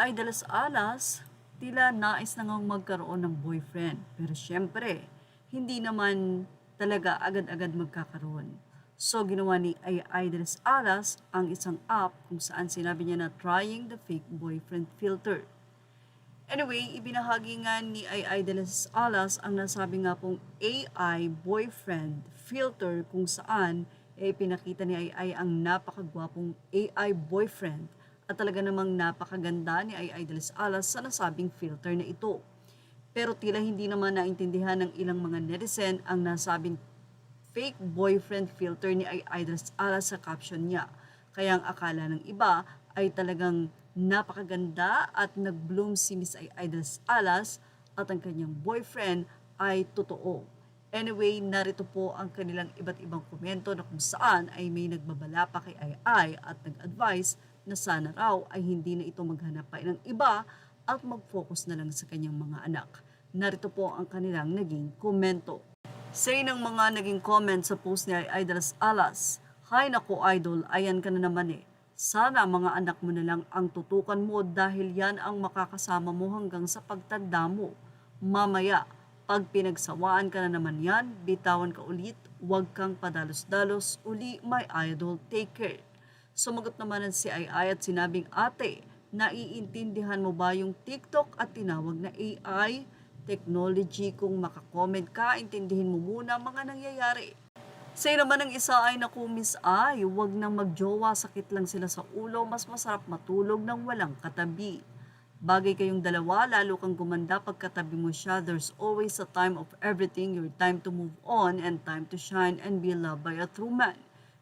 Ay de las Alas, tila nais na ngang magkaroon ng boyfriend. Pero syempre, hindi naman talaga agad-agad magkakaroon. So ginawa ni Ay de las Alas ang isang app kung saan sinabi niya na trying the fake boyfriend filter. Anyway, ibinahagi nga ni Ay de las Alas ang nasabi nga pong AI boyfriend filter kung saan pinakita ni Ay ang napakagwapong AI boyfriend at talaga namang napakaganda ni Ay de las Alas sa nasabing filter na ito. Pero tila hindi naman naintindihan ng ilang mga netizen ang nasabing fake boyfriend filter ni Ay de las Alas sa caption niya. Kaya ang akala ng iba ay talagang napakaganda at nag-bloom si Miss Ay de las Alas at ang kanyang boyfriend ay totoo. Anyway, narito po ang kanilang iba't ibang komento na kung saan ay may nagbabala pa kay Ay at nag-advise na sana raw ay hindi na ito maghanap pa ng iba at mag-focus na lang sa kanyang mga anak. Narito po ang kanilang naging komento. Say ng mga naging comment sa post ni Ay de las Alas, "Hay nako idol, ayan ka na naman eh. Sana mga anak mo na lang ang tutukan mo dahil yan ang makakasama mo hanggang sa pagtanda mo. Mamaya, pag pinagsawaan ka na naman yan, bitawan ka ulit, huwag kang padalos-dalos, uli my idol, take care." Sumagot naman si Ay at sinabing, "Ate, naiintindihan mo ba yung TikTok at tinawag na AI? Technology, kung makakomment ka, intindihin mo muna mga nangyayari." Say naman ng isa ay, "Naku Miss Ay, huwag nang magjowa, sakit lang sila sa ulo, mas masarap matulog nang walang katabi. Bagay kayong dalawa, lalo kang gumanda pagkatabi mo siya. There's always a time of everything, your time to move on and time to shine and be loved by a true man.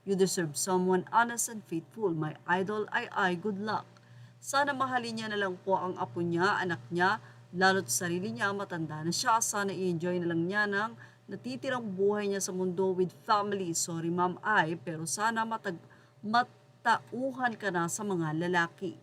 You deserve someone honest and faithful. My idol, Ay, good luck." Sana mahalin niya na lang po ang apo niya, anak niya, lalo't sarili niya, matanda na siya. Sana i-enjoy na lang niya ng natitirang buhay niya sa mundo with family. Sorry Ma'am Ay, pero sana matauhan ka na sa mga lalaki.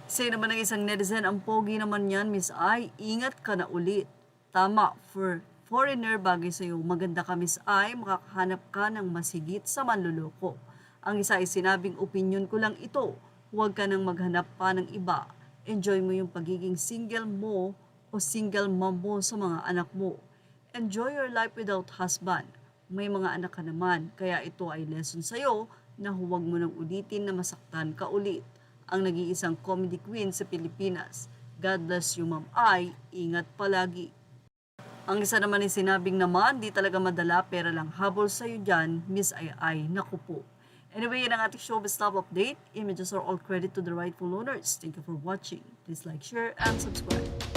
Say naman ng isang netizen, "Ang pogi naman yan, Miss Ay, ingat ka na ulit. Tama, for foreigner bagay sa'yo, maganda ka Miss Ay, makakahanap ka ng masigit sa manluloko." Ang isa ay sinabing, "Opinion ko lang ito, huwag ka nang maghanap pa ng iba. Enjoy mo yung pagiging single mo o single mom mo sa mga anak mo. Enjoy your life without husband. May mga anak ka naman, kaya ito ay lesson sa'yo na huwag mo nang ulitin na masaktan ka ulit." Ang nag-iisang comedy queen sa Pilipinas. God bless you Ma'am Ay, ingat palagi. Ang isa naman ay sinabing naman, "Di talaga madala, pera lang habol sa'yo dyan, Miss Ay, naku po." Anyway, yan ang ating showbiz top update. Images are all credit to the rightful owners. Thank you for watching. Please like, share, and subscribe.